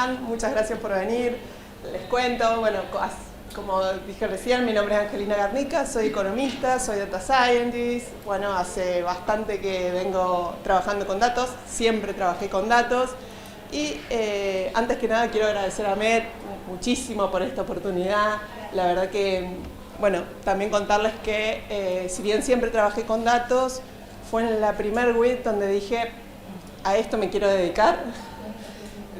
están? Muchas gracias por venir. Les cuento, bueno, como dije recién, mi nombre es Angelina Garnica, soy economista, soy data scientist. Bueno, hace bastante que vengo trabajando con datos, siempre trabajé con datos. Y antes que nada quiero agradecer a Met muchísimo por esta oportunidad. La verdad que, bueno, también contarles que si bien siempre trabajé con datos, fue en la primer WIT donde dije, a esto me quiero dedicar.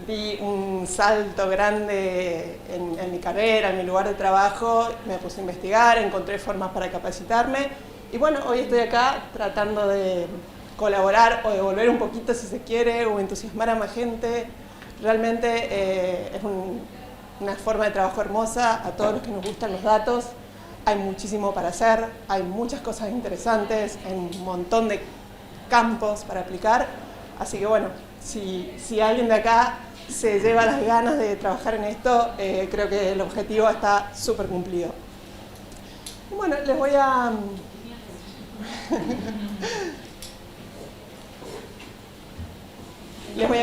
Di un salto grande en mi carrera, en mi lugar de trabajo, me puse a investigar, encontré formas para capacitarme y bueno, hoy estoy acá tratando de colaborar o devolver un poquito si se quiere o entusiasmar a más gente. Realmente es una forma de trabajo hermosa a todos los que nos gustan los datos. Hay muchísimo para hacer, hay muchas cosas interesantes, hay un montón de campos para aplicar, así que bueno, si alguien de acá se lleva las ganas de trabajar en esto, creo que el objetivo está súper cumplido. Bueno, les voy a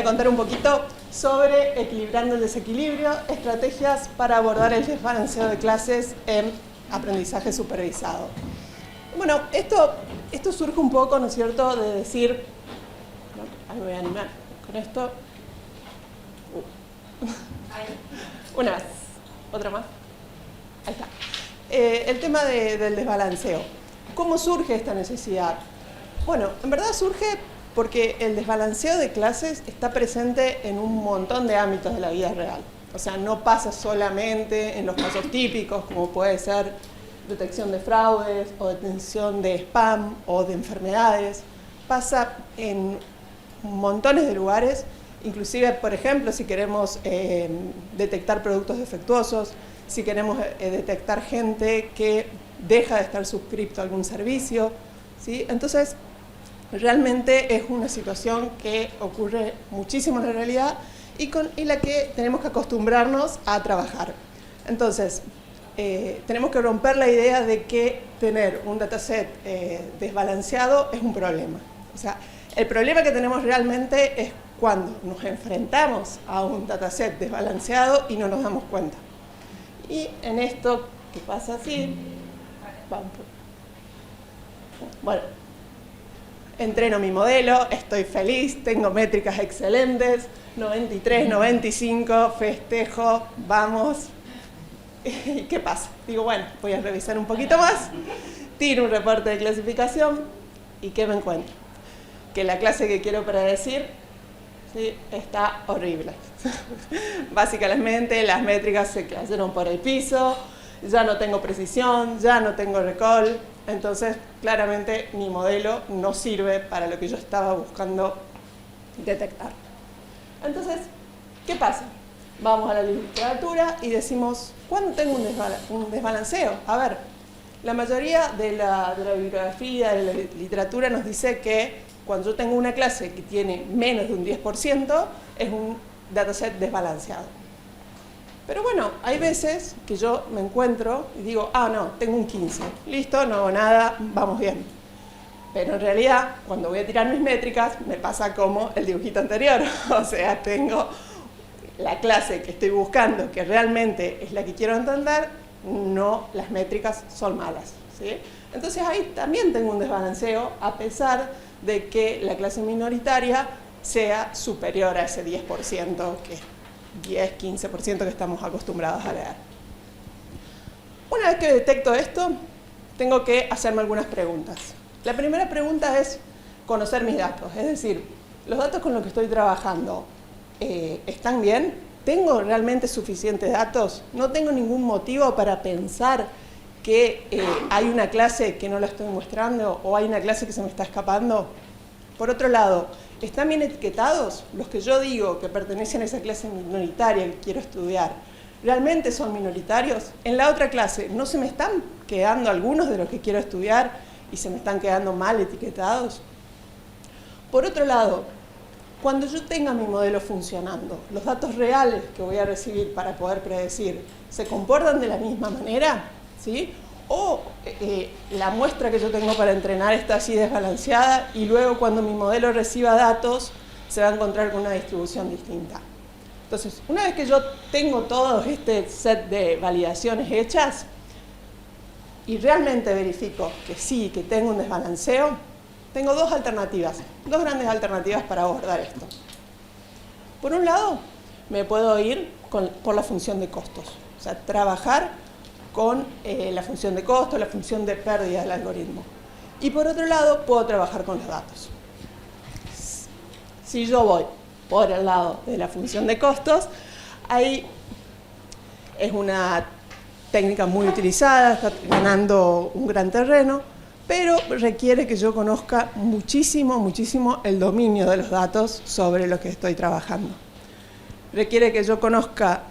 contar un poquito sobre equilibrando el desequilibrio, estrategias para abordar el desbalanceo de clases en aprendizaje supervisado. Bueno, esto surge un poco, ¿no es cierto?, de decir, ahí me voy a animar con esto. Una más, otra más. Ahí está. El tema del desbalanceo. ¿Cómo surge esta necesidad? Bueno, en verdad surge porque el desbalanceo de clases está presente en un montón de ámbitos de la vida real. O sea, no pasa solamente en los casos típicos, como puede ser detección de fraudes, o detección de spam, o de enfermedades. Pasa en montones de lugares. Inclusive, por ejemplo, si queremos detectar productos defectuosos, si queremos detectar gente que deja de estar suscripto a algún servicio, ¿sí? Entonces, realmente es una situación que ocurre muchísimo en la realidad y la que tenemos que acostumbrarnos a trabajar. Entonces, tenemos que romper la idea de que tener un dataset desbalanceado es un problema. O sea, el problema que tenemos realmente es cuando nos enfrentamos a un dataset desbalanceado y no nos damos cuenta. Y en esto que pasa así, bueno, entreno mi modelo, estoy feliz, tengo métricas excelentes, 93, 95, festejo, vamos. ¿Y qué pasa? Digo, bueno, voy a revisar un poquito más, tiro un reporte de clasificación y ¿qué me encuentro? Que la clase que quiero predecir, ¿sí?, está horrible. Básicamente las métricas se cayeron por el piso, ya no tengo precisión, ya no tengo recall, entonces claramente mi modelo no sirve para lo que yo estaba buscando detectar. Entonces, ¿qué pasa? Vamos a la literatura y decimos, ¿cuándo tengo un desbalanceo? A ver, la mayoría de la bibliografía, de la literatura nos dice que cuando yo tengo una clase que tiene menos de un 10%, es un dataset desbalanceado. Pero bueno, hay veces que yo me encuentro y digo, ah, no, tengo un 15. Listo, no hago nada, vamos bien. Pero en realidad, cuando voy a tirar mis métricas, me pasa como el dibujito anterior. O sea, tengo la clase que estoy buscando, que realmente es la que quiero entender, no, las métricas son malas, ¿sí? Entonces ahí también tengo un desbalanceo, a pesar de que la clase minoritaria sea superior a ese 10%, que es 10, 15% que estamos acostumbrados a leer. Una vez que detecto esto, tengo que hacerme algunas preguntas. La primera pregunta es conocer mis datos, es decir, los datos con los que estoy trabajando, ¿están bien? ¿Tengo realmente suficientes datos? ¿No tengo ningún motivo para pensar que hay una clase que no la estoy muestrando o hay una clase que se me está escapando? Por otro lado, ¿están bien etiquetados? Los que yo digo que pertenecen a esa clase minoritaria que quiero estudiar, ¿realmente son minoritarios? En la otra clase, ¿no se me están quedando algunos de los que quiero estudiar y se me están quedando mal etiquetados? Por otro lado, cuando yo tenga mi modelo funcionando, los datos reales que voy a recibir para poder predecir, ¿se comportan de la misma manera? ¿Sí? O la muestra que yo tengo para entrenar está así desbalanceada y luego cuando mi modelo reciba datos se va a encontrar con una distribución distinta. Entonces, una vez que yo tengo todo este set de validaciones hechas y realmente verifico que sí, que tengo un desbalanceo, tengo dos grandes alternativas para abordar esto. Por un lado, me puedo ir por la función de costos, o sea, trabajar con la función de costos, la función de pérdida del algoritmo. Y por otro lado, puedo trabajar con los datos. Si yo voy por el lado de la función de costos, ahí es una técnica muy utilizada, está ganando un gran terreno, pero requiere que yo conozca muchísimo el dominio de los datos sobre los que estoy trabajando. Requiere que yo conozca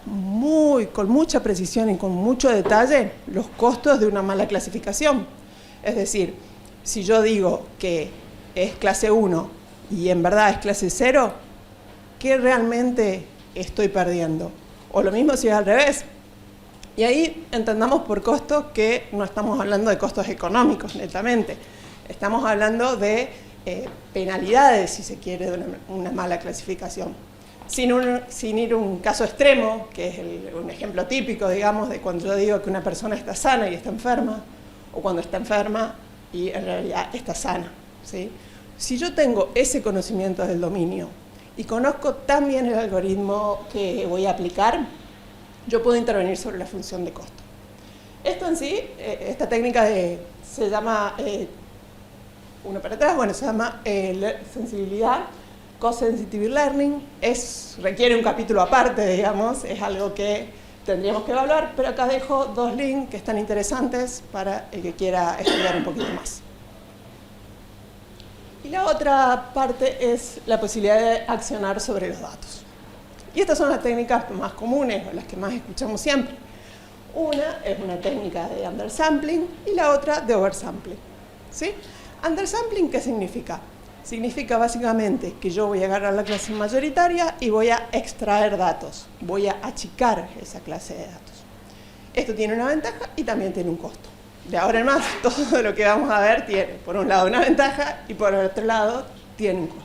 con mucha precisión y con mucho detalle los costos de una mala clasificación. Es decir, si yo digo que es clase 1 y en verdad es clase 0, ¿qué realmente estoy perdiendo? O lo mismo si es al revés. Y ahí entendamos por costos que no estamos hablando de costos económicos netamente. Estamos hablando de penalidades, si se quiere, de una mala clasificación. Sin ir a un caso extremo, que es un ejemplo típico, digamos, de cuando yo digo que una persona está sana y está enferma, o cuando está enferma y en realidad está sana, ¿sí? Si yo tengo ese conocimiento del dominio y conozco tan bien el algoritmo que voy a aplicar, yo puedo intervenir sobre la función de costo. Esto en sí, esta técnica se llama, uno para atrás, bueno, se llama sensibilidad, Cost Sensitive Learning, requiere un capítulo aparte, digamos, es algo que tendríamos que evaluar, pero acá dejo dos links que están interesantes para el que quiera estudiar un poquito más. Y la otra parte es la posibilidad de accionar sobre los datos. Y estas son las técnicas más comunes, o las que más escuchamos siempre. Una es una técnica de undersampling y la otra de oversampling, ¿sí? Undersampling, ¿qué significa? Significa básicamente que yo voy a agarrar la clase mayoritaria y voy a extraer datos, voy a achicar esa clase de datos. Esto tiene una ventaja y también tiene un costo. De ahora en más, todo lo que vamos a ver tiene, por un lado, una ventaja y por otro lado, tiene un costo.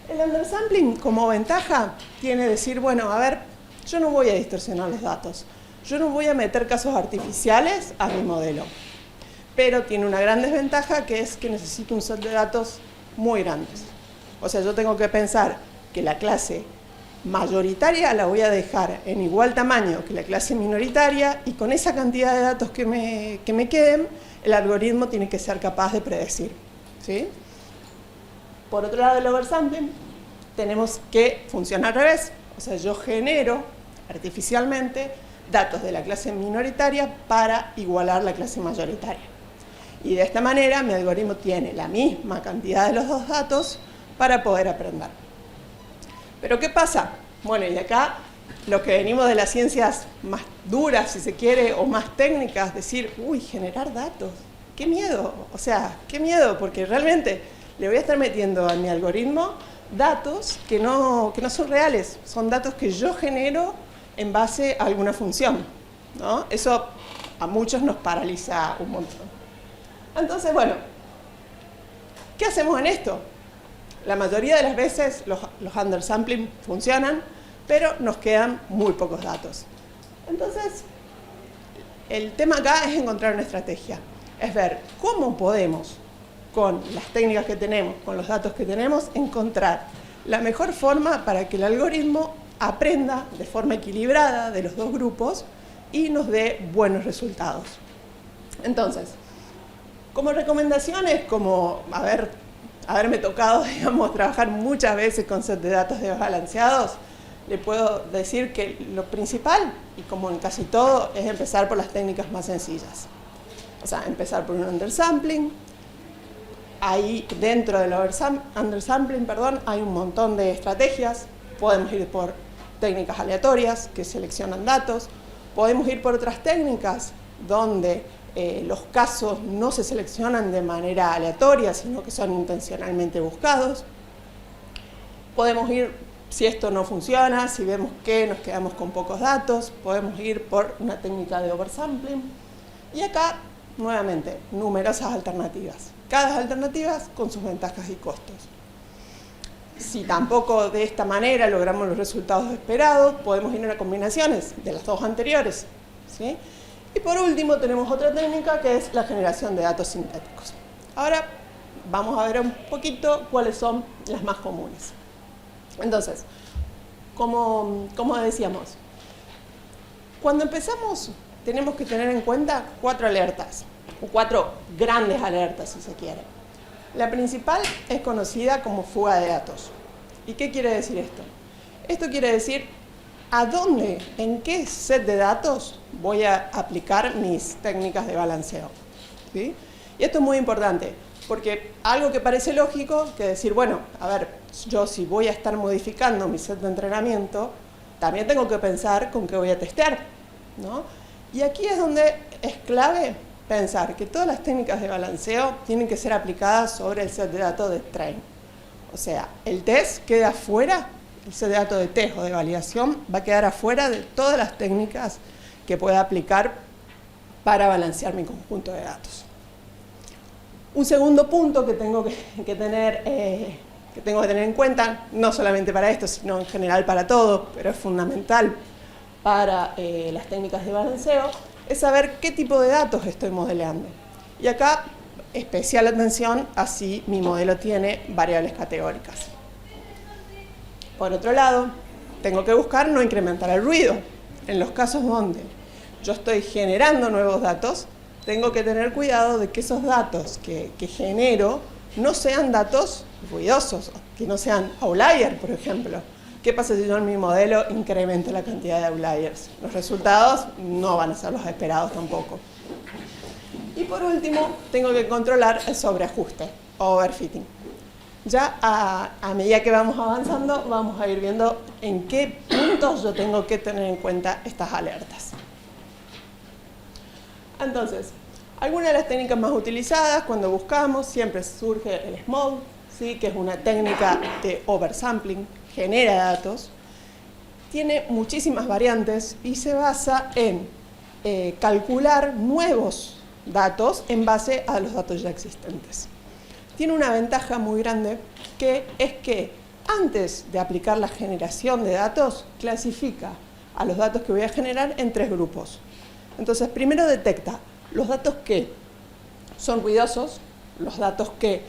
El undersampling, como ventaja, tiene decir, bueno, a ver, yo no voy a distorsionar los datos, yo no voy a meter casos artificiales a mi modelo. Pero tiene una gran desventaja, que es que necesito un set de datos muy grandes. O sea, yo tengo que pensar que la clase mayoritaria la voy a dejar en igual tamaño que la clase minoritaria, y con esa cantidad de datos que me queden, el algoritmo tiene que ser capaz de predecir, ¿sí? Por otro lado, el oversampling, tenemos que funciona al revés. O sea, yo genero artificialmente datos de la clase minoritaria para igualar la clase mayoritaria. Y de esta manera mi algoritmo tiene la misma cantidad de los dos datos para poder aprender. ¿Pero qué pasa? Bueno, y acá lo que venimos de las ciencias más duras, si se quiere, o más técnicas, decir, uy, generar datos, qué miedo. O sea, qué miedo, porque realmente le voy a estar metiendo a mi algoritmo datos que no son reales, son datos que yo genero en base a alguna función, ¿no? Eso a muchos nos paraliza un montón. Entonces, bueno, ¿qué hacemos en esto? La mayoría de las veces los undersampling funcionan, pero nos quedan muy pocos datos. Entonces, el tema acá es encontrar una estrategia, es ver cómo podemos, con las técnicas que tenemos, con los datos que tenemos, encontrar la mejor forma para que el algoritmo aprenda de forma equilibrada de los dos grupos y nos dé buenos resultados. Entonces, como recomendaciones, como haberme tocado, digamos, trabajar muchas veces con set de datos desbalanceados, le puedo decir que lo principal, y como en casi todo, es empezar por las técnicas más sencillas. O sea, empezar por un undersampling. Ahí, dentro del undersampling, hay un montón de estrategias. Podemos ir por técnicas aleatorias que seleccionan datos. Podemos ir por otras técnicas donde los casos no se seleccionan de manera aleatoria, sino que son intencionalmente buscados. Podemos ir, si esto no funciona, si vemos que nos quedamos con pocos datos, podemos ir por una técnica de oversampling. Y acá, nuevamente, numerosas alternativas. Cada alternativa con sus ventajas y costos. Si tampoco de esta manera logramos los resultados esperados, podemos ir a combinaciones de las dos anteriores, ¿sí? Y por último tenemos otra técnica que es la generación de datos sintéticos. Ahora vamos a ver un poquito cuáles son las más comunes. Entonces, como decíamos, cuando empezamos tenemos que tener en cuenta 4 alertas, o 4 grandes alertas si se quiere. La principal es conocida como fuga de datos. ¿Y qué quiere decir esto? Esto quiere decir a dónde, en qué set de datos voy a aplicar mis técnicas de balanceo, ¿sí? Y esto es muy importante, porque algo que parece lógico, que decir, bueno, a ver, yo si voy a estar modificando mi set de entrenamiento, también tengo que pensar con qué voy a testear, ¿no? Y aquí es donde es clave pensar que todas las técnicas de balanceo tienen que ser aplicadas sobre el set de datos de train. O sea, el test queda fuera, el set de datos de test o de validación va a quedar afuera de todas las técnicas que pueda aplicar para balancear mi conjunto de datos. Un segundo punto que tengo que tener en cuenta, no solamente para esto, sino en general para todo, pero es fundamental para las técnicas de balanceo, es saber qué tipo de datos estoy modelando. Y acá, especial atención a si mi modelo tiene variables categóricas. Por otro lado, tengo que buscar no incrementar el ruido. En los casos donde yo estoy generando nuevos datos, tengo que tener cuidado de que esos datos que genero no sean datos ruidosos, que no sean outliers, por ejemplo. ¿Qué pasa si yo en mi modelo incremento la cantidad de outliers? Los resultados no van a ser los esperados tampoco. Y por último, tengo que controlar el sobreajuste o overfitting. Ya a medida que vamos avanzando, vamos a ir viendo en qué puntos yo tengo que tener en cuenta estas alertas. Entonces, algunas de las técnicas más utilizadas cuando buscamos, siempre surge el SMOD, ¿sí? Que es una técnica de oversampling, genera datos, tiene muchísimas variantes y se basa en calcular nuevos datos en base a los datos ya existentes. Tiene una ventaja muy grande que es que antes de aplicar la generación de datos, clasifica a los datos que voy a generar en 3 grupos. Entonces, primero detecta los datos que son ruidosos, los datos que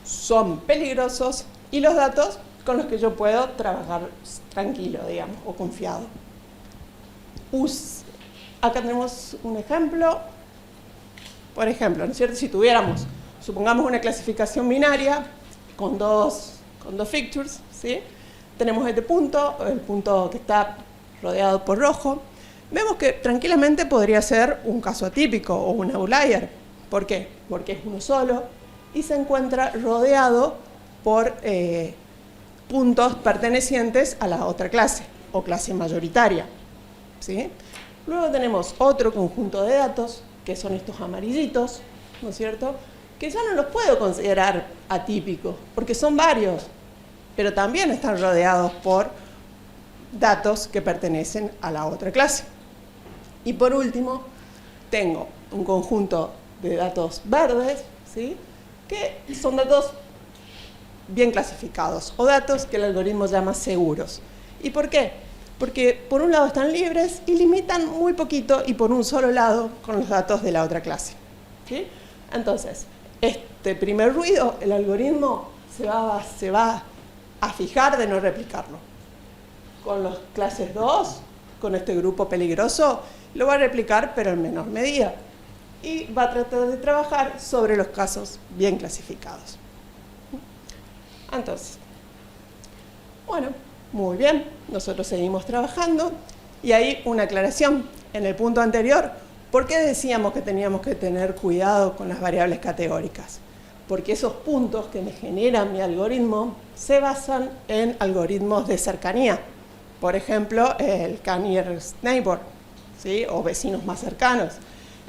son peligrosos y los datos con los que yo puedo trabajar tranquilo, digamos, o confiado. Acá tenemos un ejemplo. Por ejemplo, ¿no es cierto? Si tuviéramos, supongamos una clasificación binaria con dos features, ¿sí? Tenemos este punto, el punto que está rodeado por rojo. Vemos que tranquilamente podría ser un caso atípico o un outlier. ¿Por qué? Porque es uno solo y se encuentra rodeado por puntos pertenecientes a la otra clase o clase mayoritaria, ¿sí? Luego tenemos otro conjunto de datos, que son estos amarillitos, ¿no es cierto? Que ya no los puedo considerar atípicos, porque son varios, pero también están rodeados por datos que pertenecen a la otra clase. Y por último, tengo un conjunto de datos verdes, ¿sí? Que son datos bien clasificados, o datos que el algoritmo llama seguros. ¿Y por qué? Porque por un lado están libres y limitan muy poquito, y por un solo lado con los datos de la otra clase, ¿sí? Entonces, este primer ruido, el algoritmo se va a fijar de no replicarlo. Con las clases 2, con este grupo peligroso, lo va a replicar, pero en menor medida. Y va a tratar de trabajar sobre los casos bien clasificados. Entonces, bueno, muy bien, nosotros seguimos trabajando. Y ahí una aclaración. En el punto anterior, ¿por qué decíamos que teníamos que tener cuidado con las variables categóricas? Porque esos puntos que me generan mi algoritmo se basan en algoritmos de cercanía. Por ejemplo, el nearest neighbor, ¿sí? O vecinos más cercanos.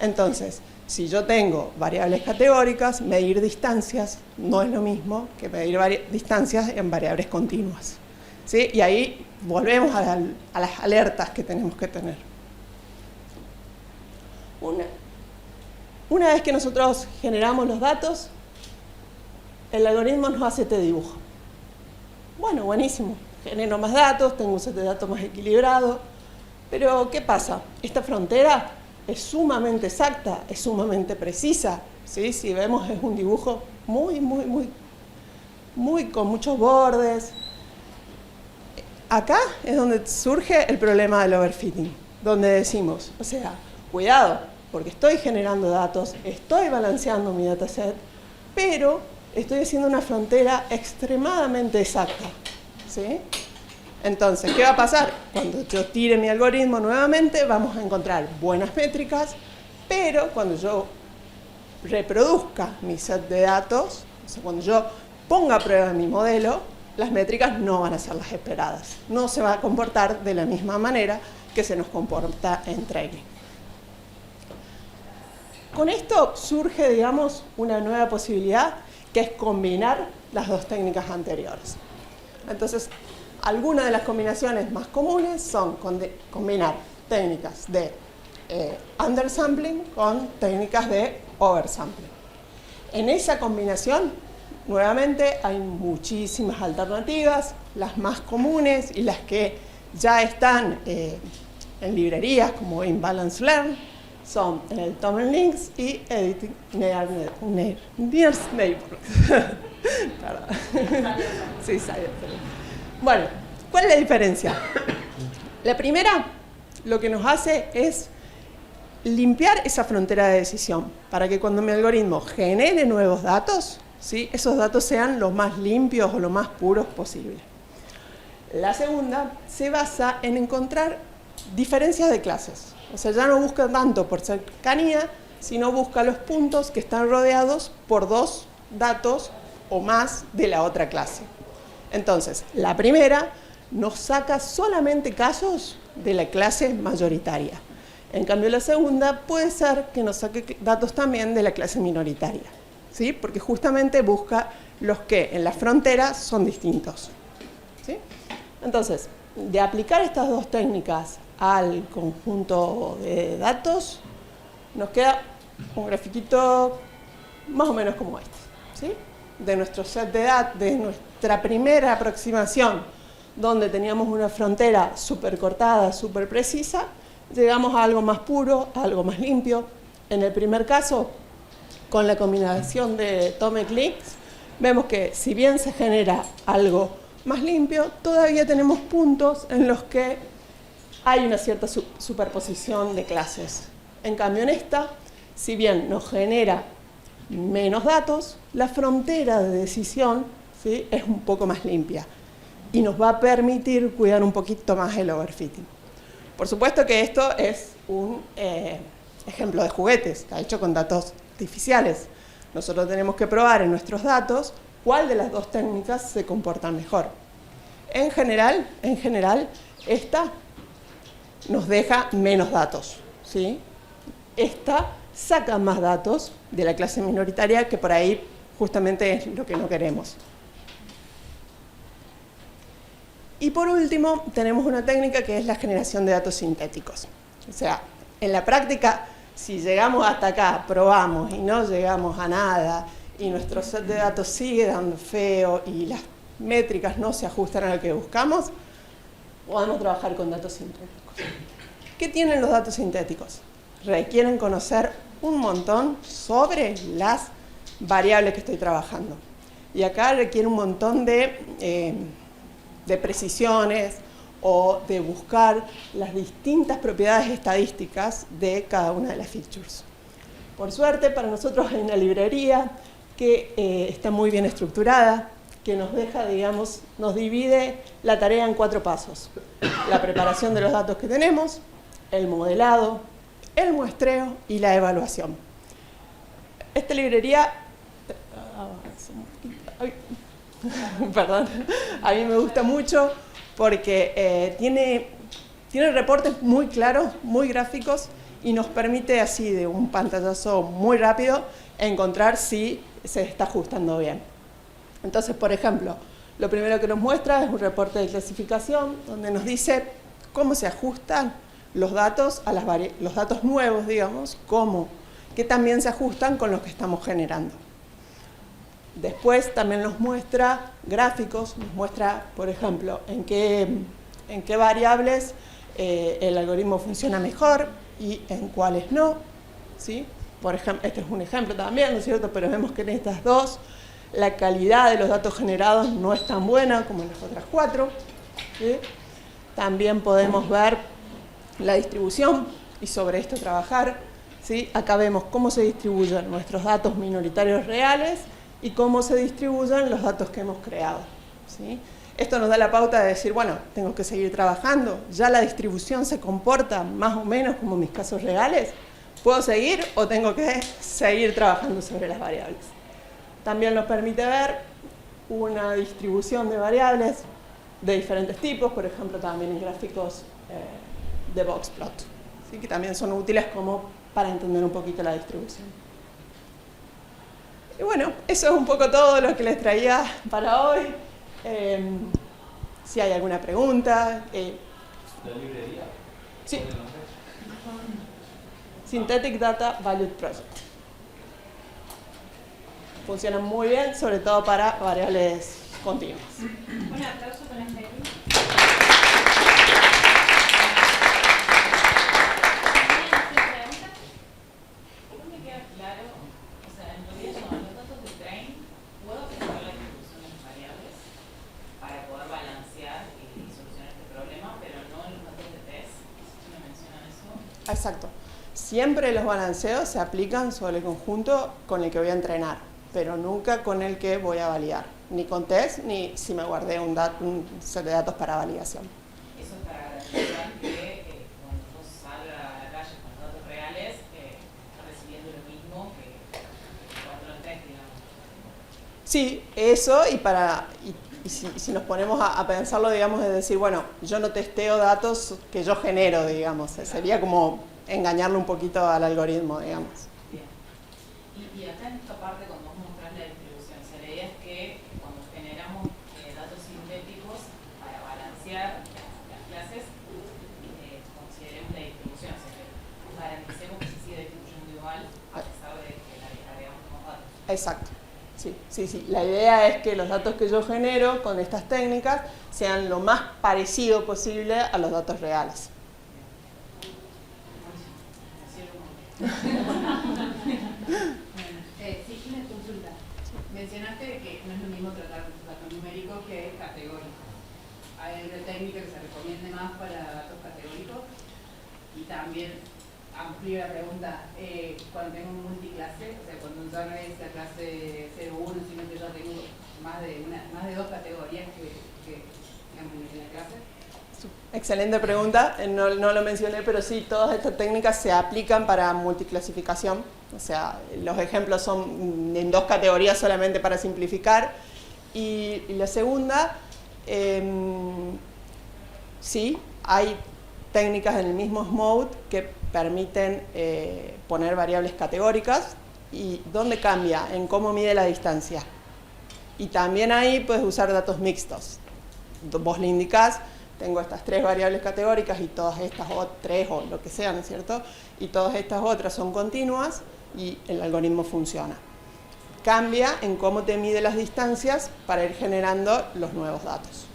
Entonces, si yo tengo variables categóricas, medir distancias no es lo mismo que medir distancias en variables continuas, ¿sí? Y ahí volvemos a las alertas que tenemos que tener. Una vez que nosotros generamos los datos, el algoritmo nos hace este dibujo. Bueno, buenísimo. Genero más datos, tengo un set de datos más equilibrado. Pero, ¿qué pasa? Esta frontera es sumamente exacta, es sumamente precisa. ¿Sí? Si vemos, es un dibujo muy con muchos bordes. Acá es donde surge el problema del overfitting, donde decimos, o sea, cuidado, porque estoy generando datos, estoy balanceando mi dataset, pero estoy haciendo una frontera extremadamente exacta. ¿Sí? Entonces, ¿qué va a pasar? Cuando yo tire mi algoritmo nuevamente, vamos a encontrar buenas métricas, pero cuando yo reproduzca mi set de datos, o sea, cuando yo ponga a prueba mi modelo, las métricas no van a ser las esperadas. No se va a comportar de la misma manera que se nos comporta en training. Con esto surge, digamos, una nueva posibilidad, que es combinar las dos técnicas anteriores. Entonces, algunas de las combinaciones más comunes son combinar técnicas de undersampling con técnicas de oversampling. En esa combinación, nuevamente, hay muchísimas alternativas. Las más comunes y las que ya están en librerías como Imbalance Learn son el Tomlinks y Editing Nearest Neighbor. Sí, bueno, ¿cuál es la diferencia? La primera, lo que nos hace es limpiar esa frontera de decisión para que cuando mi algoritmo genere nuevos datos, ¿sí?, esos datos sean lo más limpios o lo más puros posible. La segunda se basa en encontrar diferencias de clases. O sea, ya no busca tanto por cercanía, sino busca los puntos que están rodeados por dos datos o más de la otra clase. Entonces, la primera nos saca solamente casos de la clase mayoritaria. En cambio, la segunda puede ser que nos saque datos también de la clase minoritaria, ¿sí? Porque justamente busca los que en la frontera son distintos, ¿sí? Entonces, de aplicar estas dos técnicas al conjunto de datos, nos queda un grafiquito más o menos como este, ¿sí? De nuestro set de datos, de nuestra primera aproximación, donde teníamos una frontera súper cortada, súper precisa, llegamos a algo más puro, a algo más limpio. En el primer caso, con la combinación de Tomlinks, vemos que si bien se genera algo más limpio, todavía tenemos puntos en los que hay una cierta superposición de clases. En cambio, en esta, si bien nos genera menos datos, la frontera de decisión, ¿sí?, es un poco más limpia y nos va a permitir cuidar un poquito más el overfitting. Por supuesto que esto es un ejemplo de juguetes, está hecho con datos artificiales. Nosotros tenemos que probar en nuestros datos cuál de las dos técnicas se comportan mejor. En general, esta nos deja menos datos, ¿sí? Esta saca más datos de la clase minoritaria, que por ahí justamente es lo que no queremos. Y por último, tenemos una técnica que es la generación de datos sintéticos. O sea, en la práctica, si llegamos hasta acá, probamos y no llegamos a nada, y nuestro set de datos sigue dando feo y las métricas no se ajustan a lo que buscamos, podemos trabajar con datos sintéticos. ¿Qué tienen los datos sintéticos? Requieren conocer un montón sobre las variables que estoy trabajando. Y acá requiere un montón de precisiones o de buscar las distintas propiedades estadísticas de cada una de las features. Por suerte, para nosotros hay una librería que está muy bien estructurada, que nos deja, digamos, nos divide la tarea en 4 pasos. La preparación de los datos que tenemos, el modelado, el muestreo y la evaluación. Esta librería, perdón, a mí me gusta mucho porque tiene reportes muy claros, muy gráficos y nos permite así de un pantallazo muy rápido encontrar si se está ajustando bien. Entonces, por ejemplo, lo primero que nos muestra es un reporte de clasificación donde nos dice cómo se ajustan los datos a los datos nuevos, digamos, que también se ajustan con los que estamos generando. Después también nos muestra gráficos, nos muestra, por ejemplo, en qué variables el algoritmo funciona mejor y en cuáles no, ¿sí? Por ejemplo, este es un ejemplo también, ¿no es cierto? Pero vemos que en estas dos la calidad de los datos generados no es tan buena como en las otras 4, ¿sí? También podemos ver la distribución y sobre esto trabajar, ¿sí? Acá vemos cómo se distribuyen nuestros datos minoritarios reales y cómo se distribuyen los datos que hemos creado, ¿sí? Esto nos da la pauta de decir, bueno, tengo que seguir trabajando, ya la distribución se comporta más o menos como mis casos reales, ¿puedo seguir o tengo que seguir trabajando sobre las variables? También nos permite ver una distribución de variables de diferentes tipos, por ejemplo, también en gráficos de boxplot, ¿sí? Que también son útiles como para entender un poquito la distribución. Y bueno, eso es un poco todo lo que les traía para hoy. Si hay alguna pregunta. ¿La librería? Sí. Synthetic Data Valued Project. Funciona muy bien, sobre todo para variables continuas. Un aplauso con este. Exacto. Siempre los balanceos se aplican sobre el conjunto con el que voy a entrenar, pero nunca con el que voy a validar. Ni con test, ni si me guardé un set de datos para validación. Eso es para garantizar que cuando vos salgas a la calle con los datos reales, estás recibiendo lo mismo que cuando lo test, digamos. Sí, eso y si nos ponemos a pensarlo, digamos, es decir, bueno, yo no testeo datos que yo genero, digamos, sería como engañarle un poquito al algoritmo, digamos. Bien. Y acá en esta parte, cuando vos mostrás la distribución, la idea es que cuando generamos datos sintéticos para balancear las clases, consideremos la distribución, o sea, que garanticemos que se siga distribuyendo igual a pesar de que le agregamos más datos. Exacto. Sí. La idea es que los datos que yo genero con estas técnicas sean lo más parecido posible a los datos reales. Sí, una consulta. Mencionaste que no es lo mismo tratar datos numéricos que categóricos. Hay una técnica que se recomiende más para datos categóricos y también amplio la pregunta, cuando tengo un multiclase, o sea, cuando ya no es la clase 0,1, sino que ya tengo más de dos categorías que digamos, en la clase. Excelente pregunta, no lo mencioné, pero sí, todas estas técnicas se aplican para multiclasificación, o sea, los ejemplos son en dos categorías solamente para simplificar, y la segunda, sí, hay técnicas en el mismo mode que permiten poner variables categóricas. ¿Y dónde cambia? En cómo mide la distancia. Y también ahí puedes usar datos mixtos. Vos le indicás, tengo estas 3 variables categóricas y todas estas 3 o lo que sea, ¿no es cierto? Y todas estas otras son continuas y el algoritmo funciona. Cambia en cómo te mide las distancias para ir generando los nuevos datos.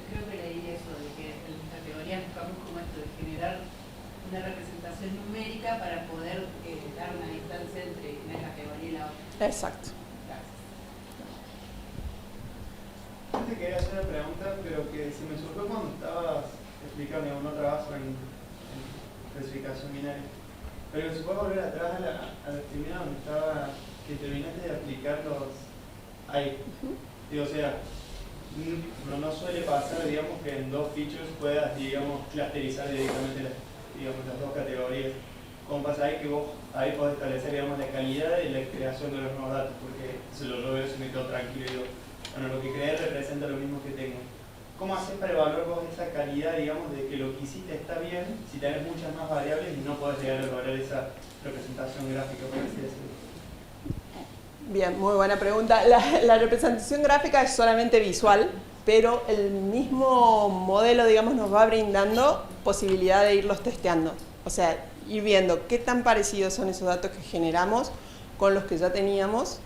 Creo que leí eso, de que en las categorías buscamos como esto, de generar una representación numérica para poder dar una distancia entre una categoría y la otra. Exacto. Yo te quería hacer una pregunta, pero que se me surgió cuando estabas explicando, no trabajo en especificación binaria. Pero si puedes volver atrás a la primera donde estaba, que terminaste de aplicar los ahí. O sea, no suele pasar, digamos, que en dos features puedas, digamos, clusterizar directamente las dos categorías. Como pasa ahí que vos ahí podés establecer, digamos, la calidad y la creación de los nuevos datos, porque se lo veo, se me quedo tranquilo y digo, bueno, lo que creé representa lo mismo que tengo. ¿Cómo haces para evaluar vos esa calidad, digamos, de que lo que hiciste está bien si tenés muchas más variables y no podés llegar a lograr esa representación gráfica, por así decirlo? Bien, muy buena pregunta. La representación gráfica es solamente visual, pero el mismo modelo, digamos, nos va brindando posibilidad de irlos testeando. O sea, ir viendo qué tan parecidos son esos datos que generamos con los que ya teníamos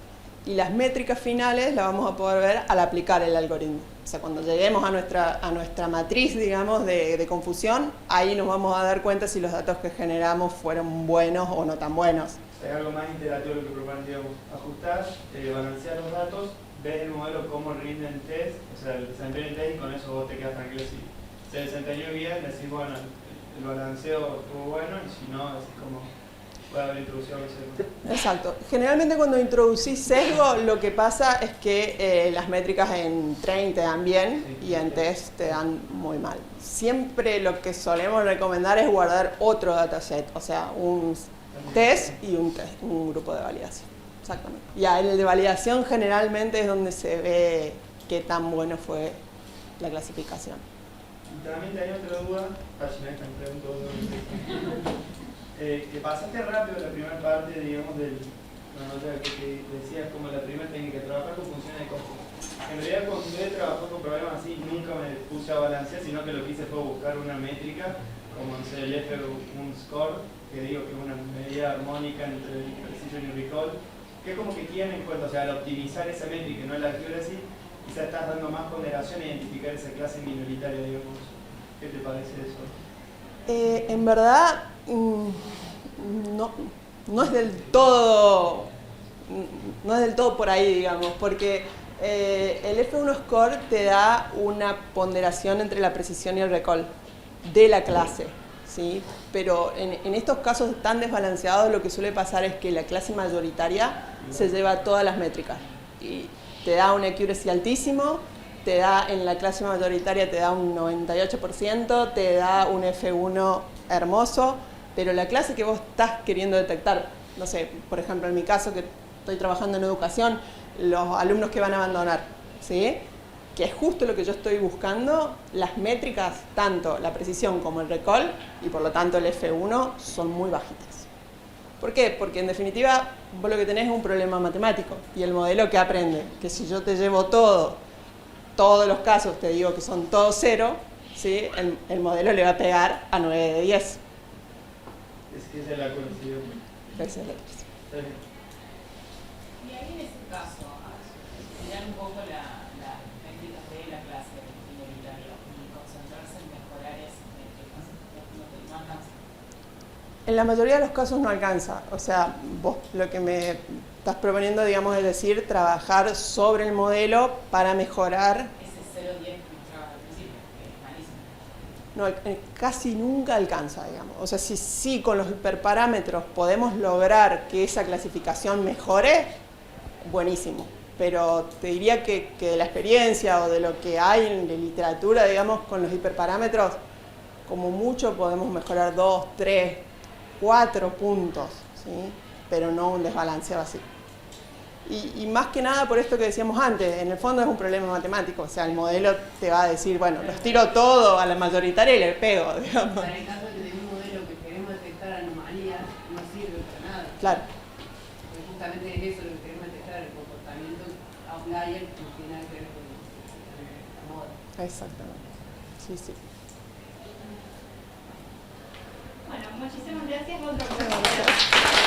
y las métricas finales las vamos a poder ver al aplicar el algoritmo. O sea, cuando lleguemos a nuestra matriz, digamos, de confusión, ahí nos vamos a dar cuenta si los datos que generamos fueron buenos o no tan buenos. Es algo más interactivo lo que proponen, digamos, ajustar, balancear los datos, ves el modelo cómo rinde en test, o sea, el desempeño en test, y con eso vos te quedas tranquilo. Si se desempeñó bien, decís, bueno, el balanceo estuvo bueno, y si no, decís como puede haber introducido algo sesgo. Exacto. Generalmente cuando introducís sesgo, lo que pasa es que las métricas en train te dan bien y en test te dan muy mal. Siempre lo que solemos recomendar es guardar otro dataset, o sea, un test y un grupo de validación. Exactamente. Y en el de validación generalmente es donde se ve qué tan bueno fue la clasificación. Y también hay otra duda, si me dejan preguntar, que pasaste rápido la primera parte, digamos, de la nota que decías como la primera técnica, trabajar con funciones de costo. En realidad cuando he trabajado con problemas así, nunca me puse a balancear, sino que lo que hice fue buscar una métrica, como no sé, el F1 score, que digo que es una medida armónica entre el precision y el recall, que es como que tiene en cuenta, o sea, al optimizar esa métrica y no la accuracy, quizás estás dando más ponderación a identificar esa clase minoritaria, digamos. ¿Qué te parece eso? En verdad, no es del todo por ahí, digamos, porque el F1 score te da una ponderación entre la precisión y el recall de la clase, ¿sí? Pero en estos casos tan desbalanceados lo que suele pasar es que la clase mayoritaria se lleva todas las métricas y te da un accuracy altísimo, te da en la clase mayoritaria te da un 98%, te da un F1 hermoso, pero la clase que vos estás queriendo detectar, no sé, por ejemplo en mi caso que estoy trabajando en educación, los alumnos que van a abandonar, ¿sí? Que es justo lo que yo estoy buscando, las métricas, tanto la precisión como el recall, y por lo tanto el F1, son muy bajitas. ¿Por qué? Porque en definitiva vos lo que tenés es un problema matemático, y el modelo que aprende, que si yo te llevo todos los casos, te digo que son todos 0, ¿sí? El modelo le va a pegar a 9 de 10. Es que esa es la coincidencia. Esa es la cuestión. Y ahí en ese caso, mirar un poco las métricas de la clase minoritaria y concentrarse en mejorar esas métricas, no alcanza. En la mayoría de los casos no alcanza. O sea, vos lo que me estás proponiendo, digamos, es decir, trabajar sobre el modelo para mejorar. Ese 0,10 que mostraba al principio, que es malísimo. No, casi nunca alcanza, digamos. O sea, si con los hiperparámetros podemos lograr que esa clasificación mejore, buenísimo. Pero te diría que de la experiencia o de lo que hay en la literatura, digamos, con los hiperparámetros, como mucho podemos mejorar 2, 3, 4 puntos, ¿sí? Pero no un desbalanceo así. Y más que nada por esto que decíamos antes, en el fondo es un problema matemático, o sea, el modelo te va a decir, bueno, los tiro todo a la mayoritaria y le pego, digamos. Para el caso de tener un modelo que queremos detectar anomalías, no sirve para nada. Claro. Porque justamente es eso lo que queremos detectar, el comportamiento outlier que no tiene nada que ver con la moda. Exactamente. Sí, sí. Bueno, muchísimas gracias. Otra Gracias.